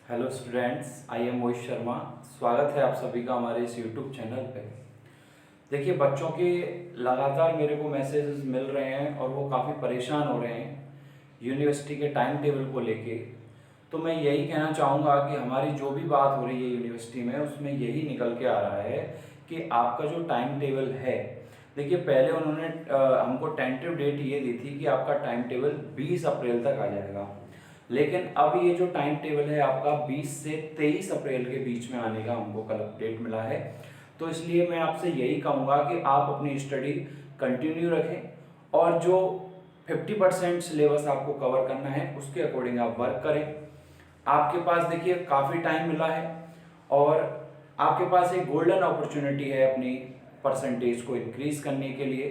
Hello students, I am Mohit Sharma. स्वागत है आप सभी का हमारे इस यूट्यूब चैनल पे। देखिए, बच्चों के लगातार मेरे को मैसेजेस मिल रहे हैं और वो काफ़ी परेशान हो रहे हैं यूनिवर्सिटी के टाइम टेबल को लेके। तो मैं यही कहना चाहूँगा कि हमारी जो भी बात हो रही है यूनिवर्सिटी में, उसमें यही निकल के आ रहा है कि आपका जो टाइम टेबल है, देखिए पहले उन्होंने हमको टेंटेटिव डेट ये दी थी कि आपका टाइम टेबल 20 अप्रैल तक आ जाएगा। लेकिन अब ये जो टाइम टेबल है आपका 20 से 23 अप्रैल के बीच में आने का हमको कल अपडेट मिला है। तो इसलिए मैं आपसे यही कहूँगा कि आप अपनी स्टडी कंटिन्यू रखें और जो 50% सिलेबस आपको कवर करना है उसके अकॉर्डिंग आप वर्क करें। आपके पास देखिए काफ़ी टाइम मिला है और आपके पास एक गोल्डन अपॉर्चुनिटी है अपनी परसेंटेज को इंक्रीज करने के लिए।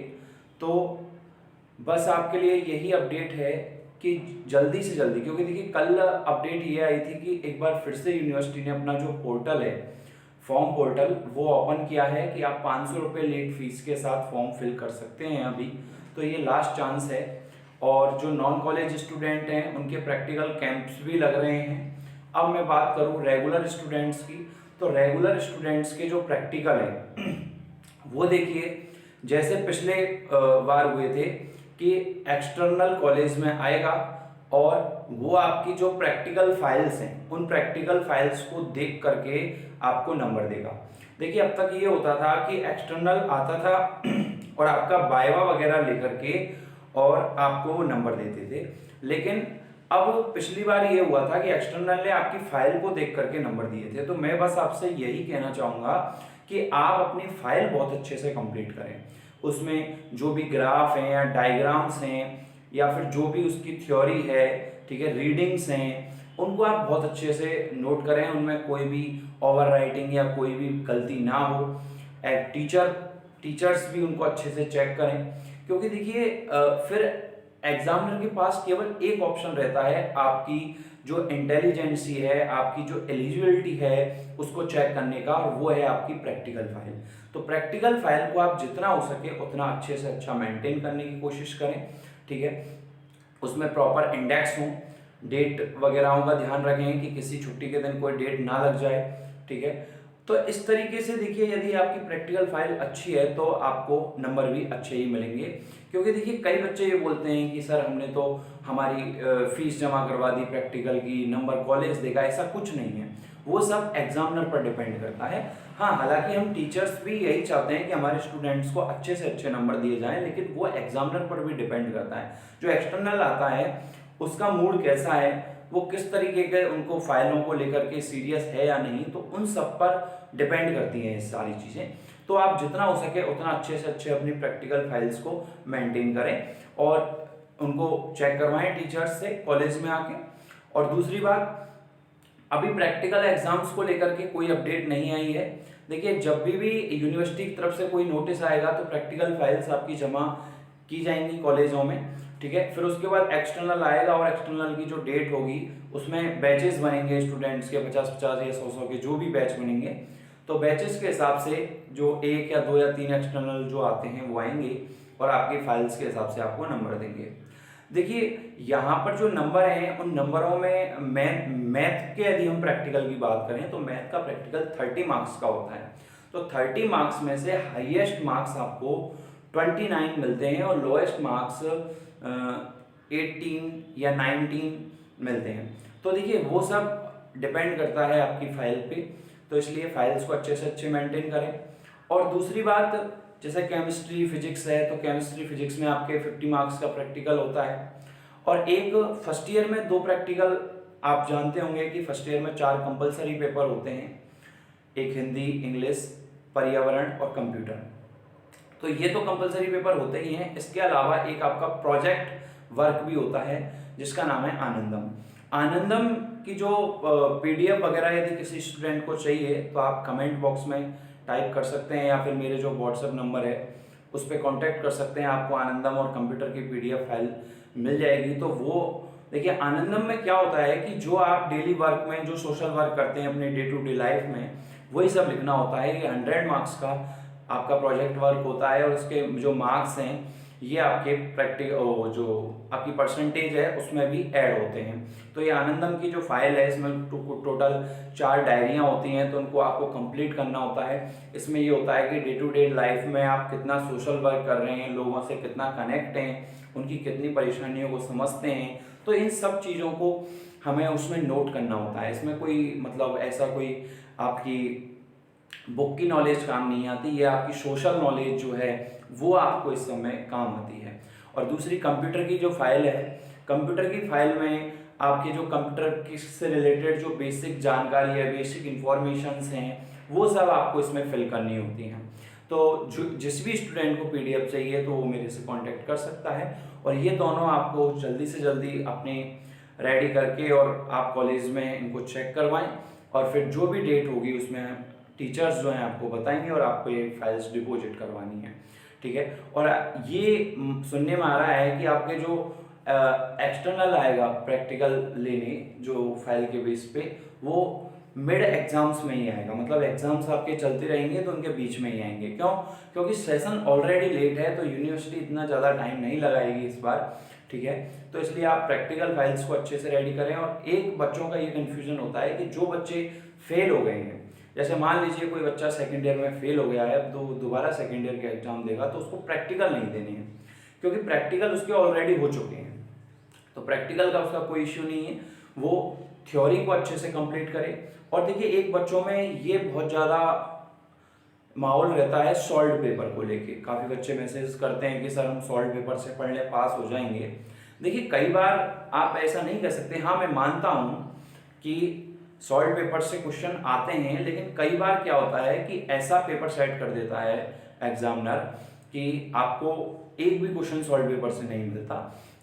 तो बस आपके लिए यही अपडेट है कि जल्दी से जल्दी, क्योंकि देखिए कल अपडेट ये आई थी कि एक बार फिर से यूनिवर्सिटी ने अपना जो पोर्टल है, फॉर्म पोर्टल, वो ओपन किया है कि आप 500 रुपये लेट फीस के साथ फॉर्म फिल कर सकते हैं अभी। तो ये लास्ट चांस है। और जो नॉन कॉलेज स्टूडेंट हैं उनके प्रैक्टिकल कैंप्स भी लग रहे हैं। अब मैं बात करूँ रेगुलर स्टूडेंट्स की, तो रेगुलर स्टूडेंट्स के जो प्रैक्टिकल हैं वो देखिए जैसे पिछले बार हुए थे कि एक्सटर्नल कॉलेज में आएगा और वो आपकी जो प्रैक्टिकल फाइल्स हैं उन प्रैक्टिकल फाइल्स को देख करके आपको नंबर देगा। देखिए अब तक ये होता था कि एक्सटर्नल आता था और आपका वाइवा वगैरह लेकर के और आपको वो नंबर देते थे। लेकिन अब पिछली बार ये हुआ था कि एक्सटर्नल ने आपकी फाइल को देख करके नंबर दिए थे। तो मैं बस आपसे यही कहना चाहूँगा कि आप अपनी फाइल बहुत अच्छे से कंप्लीट करें। उसमें जो भी ग्राफ हैं या डायग्राम्स हैं या फिर जो भी उसकी थ्योरी है, ठीक है, रीडिंग्स हैं, उनको आप बहुत अच्छे से नोट करें, उनमें कोई भी ओवर राइटिंग या कोई भी गलती ना हो। टीचर्स भी उनको अच्छे से चेक करें, क्योंकि देखिए फिर एग्जामिनर के पास केवल एक ऑप्शन रहता है आपकी जो इंटेलिजेंसी है, आपकी जो एलिजिबिलिटी है उसको चेक करने का, और वो है आपकी प्रैक्टिकल फाइल। तो प्रैक्टिकल फाइल को आप जितना हो सके उतना अच्छे से अच्छा मेंटेन करने की कोशिश करें, ठीक है। उसमें प्रॉपर इंडेक्स हो, डेट वगैरह का ध्यान रखें कि किसी छुट्टी के दिन कोई डेट ना लग जाए, ठीक है। तो इस तरीके से देखिए यदि आपकी प्रैक्टिकल फाइल अच्छी है तो आपको नंबर भी अच्छे ही मिलेंगे। क्योंकि देखिए कई बच्चे ये बोलते हैं कि सर हमने तो हमारी फीस जमा करवा दी प्रैक्टिकल की, नंबर कॉलेज देगा। ऐसा कुछ नहीं है, वो सब एग्जामिनर पर डिपेंड करता है। हाँ, हालांकि हम टीचर्स भी यही चाहते हैं कि हमारे स्टूडेंट्स को अच्छे से अच्छे नंबर दिए जाएं, लेकिन वो एग्जामिनर पर भी डिपेंड करता है। जो एक्सटर्नल आता है उसका मूड कैसा है, वो किस तरीके के उनको फाइलों को लेकर के सीरियस है या नहीं, तो उन सब पर डिपेंड करती हैं ये सारी चीज़ें। तो आप जितना हो सके उतना अच्छे से अच्छे अपनी प्रैक्टिकल फाइल्स को मेंटेन करें और उनको चेक करवाएं टीचर्स से कॉलेज में आके। और दूसरी बात, अभी प्रैक्टिकल एग्जाम्स को लेकर के कोई अपडेट नहीं आई है। देखिए जब भी यूनिवर्सिटी की तरफ से कोई नोटिस आएगा तो प्रैक्टिकल फाइल्स आपकी जमा की जाएंगी कॉलेजों में, ठीक है। फिर उसके बाद एक्सटर्नल आएगा और एक्सटर्नल की जो डेट होगी उसमें बैचेस बनेंगे स्टूडेंट्स के, 50-50 या 100-100 के जो भी बैच बनेंगे। तो बैचेस के हिसाब से जो 1 या 2 या 3 एक्सटर्नल जो आते हैं वो आएंगे और आपकी फाइल्स के हिसाब से आपको नंबर देंगे। देखिए यहाँ पर जो नंबर हैं उन नंबरों में मैथ के यदि हम प्रैक्टिकल की बात करें तो मैथ का प्रैक्टिकल 30 मार्क्स का होता है। तो 30 मार्क्स में से हाईएस्ट मार्क्स आपको 29 मिलते हैं और लोएस्ट मार्क्स 18 या 19 मिलते हैं। तो देखिए वो सब डिपेंड करता है आपकी फाइल पे। तो इसलिए फाइल्स को अच्छे से अच्छे मेंटेन करें। और दूसरी बात, जैसे केमिस्ट्री फिजिक्स है तो केमिस्ट्री फिजिक्स में आपके 50 मार्क्स का प्रैक्टिकल होता है। और एक फर्स्ट ईयर में 2 प्रैक्टिकल, आप जानते होंगे कि फर्स्ट ईयर में 4 कंपलसरी पेपर होते हैं, एक हिंदी, इंग्लिश, पर्यावरण और कंप्यूटर। तो ये तो कंपलसरी पेपर होते ही हैं। इसके अलावा एक आपका प्रोजेक्ट वर्क भी होता है जिसका नाम है आनंदम। आनंदम की जो पीडीएफ वगैरह यदि किसी स्टूडेंट को चाहिए तो आप कमेंट बॉक्स में टाइप कर सकते हैं या फिर मेरे जो व्हाट्सएप नंबर है उस पर कॉन्टैक्ट कर सकते हैं। आपको आनंदम और कंप्यूटर की पीडीएफ फाइल मिल जाएगी। तो वो देखिए आनंदम में क्या होता है कि जो आप डेली वर्क में जो सोशल वर्क करते हैं अपने डे टू डे लाइफ में, वही सब लिखना होता है। ये 100 मार्क्स का आपका प्रोजेक्ट वर्क होता है और उसके जो मार्क्स हैं ये आपके जो आपकी परसेंटेज है उसमें भी ऐड होते हैं। तो ये आनंदम की जो फाइल है इसमें टोटल 4 डायरियाँ होती हैं, तो उनको आपको कंप्लीट करना होता है। इसमें ये होता है कि डे टू डे लाइफ में आप कितना सोशल वर्क कर रहे हैं, लोगों से कितना कनेक्ट हैं, उनकी कितनी परेशानियों को समझते हैं, तो इन सब चीज़ों को हमें उसमें नोट करना होता है। इसमें कोई मतलब ऐसा कोई आपकी बुक की नॉलेज काम नहीं आती, ये आपकी सोशल नॉलेज जो है वो आपको इस समय काम आती है। और दूसरी कंप्यूटर की जो फाइल है, कंप्यूटर की फाइल में आपके जो कंप्यूटर से रिलेटेड जो बेसिक जानकारी है, बेसिक इंफॉर्मेशंस हैं, वो सब आपको इसमें फिल करनी होती हैं। तो जो जिस भी स्टूडेंट को पीडीएफ चाहिए तो वो मेरे से कांटेक्ट कर सकता है, और ये दोनों आपको जल्दी से जल्दी अपने रेडी करके और आप कॉलेज में इनको चेक करवाएं, और फिर जो भी डेट होगी उसमें टीचर्स जो हैं आपको बताएंगे और आपको ये फाइल्स डिपॉजिट करवानी है, ठीक है। और ये सुनने में आ रहा है कि आपके जो एक्सटर्नल आएगा प्रैक्टिकल लेने जो फाइल के बेस पे, वो मिड एग्जाम्स में ही आएगा, मतलब एग्जाम्स आपके चलते रहेंगे तो उनके बीच में ही आएंगे। क्यों? क्योंकि सेशन ऑलरेडी लेट है, तो यूनिवर्सिटी इतना ज़्यादा टाइम नहीं लगाएगी इस बार, ठीक है। तो इसलिए आप प्रैक्टिकल फाइल्स को अच्छे से रेडी करें। और एक बच्चों का ये कन्फ्यूजन होता है कि जो बच्चे फेल हो गए हैं, जैसे मान लीजिए कोई बच्चा सेकेंड ईयर में फेल हो गया है, अब दोबारा सेकेंड ईयर का एग्जाम देगा, तो उसको प्रैक्टिकल नहीं देने हैं, क्योंकि प्रैक्टिकल उसके ऑलरेडी हो चुके हैं। तो प्रैक्टिकल का उसका कोई इश्यू नहीं है, वो थ्योरी को अच्छे से कंप्लीट करे। और देखिए एक बच्चों में ये बहुत ज़्यादा माहौल रहता है सॉल्व पेपर को लेके, काफ़ी बच्चे मैसेज करते हैं कि सर हम सॉल्व पेपर से पढ़ ले पास हो जाएंगे। देखिए कई बार आप ऐसा नहीं कर सकते। हाँ, मैं मानता हूँ कि सॉल्व पेपर से क्वेश्चन आते हैं, लेकिन कई बार क्या होता है कि ऐसा पेपर सेट कर देता है एग्जामिनर कि आपको एक भी क्वेश्चन सॉल्व पेपर से नहीं मिलता।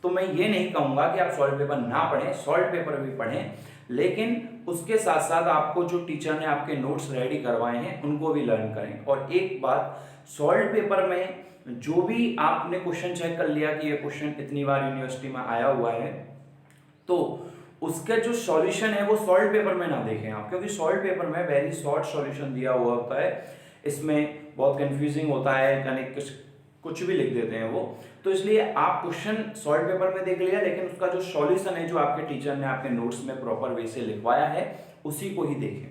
तो मैं ये नहीं कहूँगा कि आप सॉल्व पेपर ना पढ़ें, सॉल्व पेपर भी पढ़ें, लेकिन उसके साथ साथ आपको जो टीचर ने आपके नोट्स रेडी करवाए हैं उनको भी लर्न करें। और एक बात, सॉल्व पेपर में जो भी आपने क्वेश्चन चेक कर लिया कि ये क्वेश्चन इतनी बार यूनिवर्सिटी में आया हुआ है, तो उसका जो सॉल्यूशन है वो सॉल्व पेपर में ना देखें आप, क्योंकि सॉल्व पेपर में वेरी शॉर्ट सॉल्यूशन दिया हुआ होता है, इसमें बहुत कंफ्यूजिंग होता है, यानी कुछ भी लिख देते हैं वो। तो इसलिए आप क्वेश्चन सॉल्व पेपर में देख लिया, लेकिन उसका जो सॉल्यूशन है जो आपके टीचर ने आपके नोट्स में प्रॉपर वे से लिखवाया है उसी को ही देखें,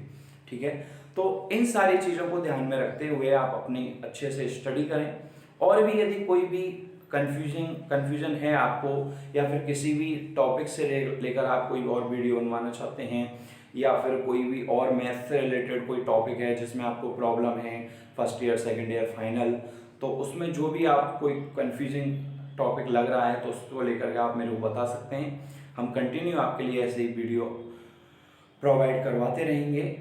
ठीक है। तो इन सारी चीज़ों को ध्यान में रखते हुए आप अपनी अच्छे से स्टडी करें। और भी यदि कोई भी कन्फ्यूजन है आपको, या फिर किसी भी टॉपिक से लेकर आप कोई और वीडियो बनवाना चाहते हैं, या फिर कोई भी और मैथ से रिलेटेड कोई टॉपिक है जिसमें आपको प्रॉब्लम है first year second year final, तो उसमें जो भी आप कोई कन्फ्यूजिंग टॉपिक लग रहा है तो उसको लेकर के आप मेरे को बता सकते हैं। हम कंटिन्यू आपके लिए ऐसे ही वीडियो प्रोवाइड करवाते रहेंगे।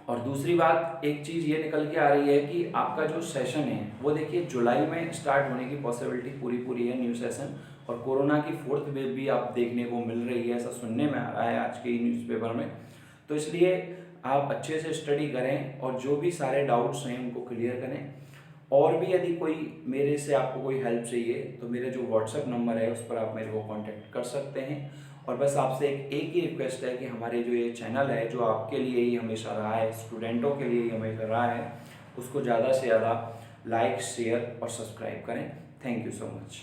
और दूसरी बात, एक चीज़ ये निकल के आ रही है कि आपका जो सेशन है वो देखिए जुलाई में स्टार्ट होने की पॉसिबिलिटी पूरी है, न्यू सेशन। और कोरोना की 4th वेव भी आप देखने को मिल रही है, ऐसा सुनने में आ रहा है आज के न्यूज़पेपर में। तो इसलिए आप अच्छे से स्टडी करें और जो भी सारे डाउट्स हैं उनको क्लियर करें। और भी यदि कोई मेरे से आपको कोई हेल्प चाहिए तो मेरे जो व्हाट्सएप नंबर है उस पर आप मेरे को कांटेक्ट कर सकते हैं। और बस आपसे एक ही रिक्वेस्ट है कि हमारे जो ये चैनल है जो आपके लिए ही हमेशा रहा है, स्टूडेंटों के लिए ही हमेशा रहा है, उसको ज़्यादा से ज़्यादा लाइक, शेयर और सब्सक्राइब करें। Thank you so much.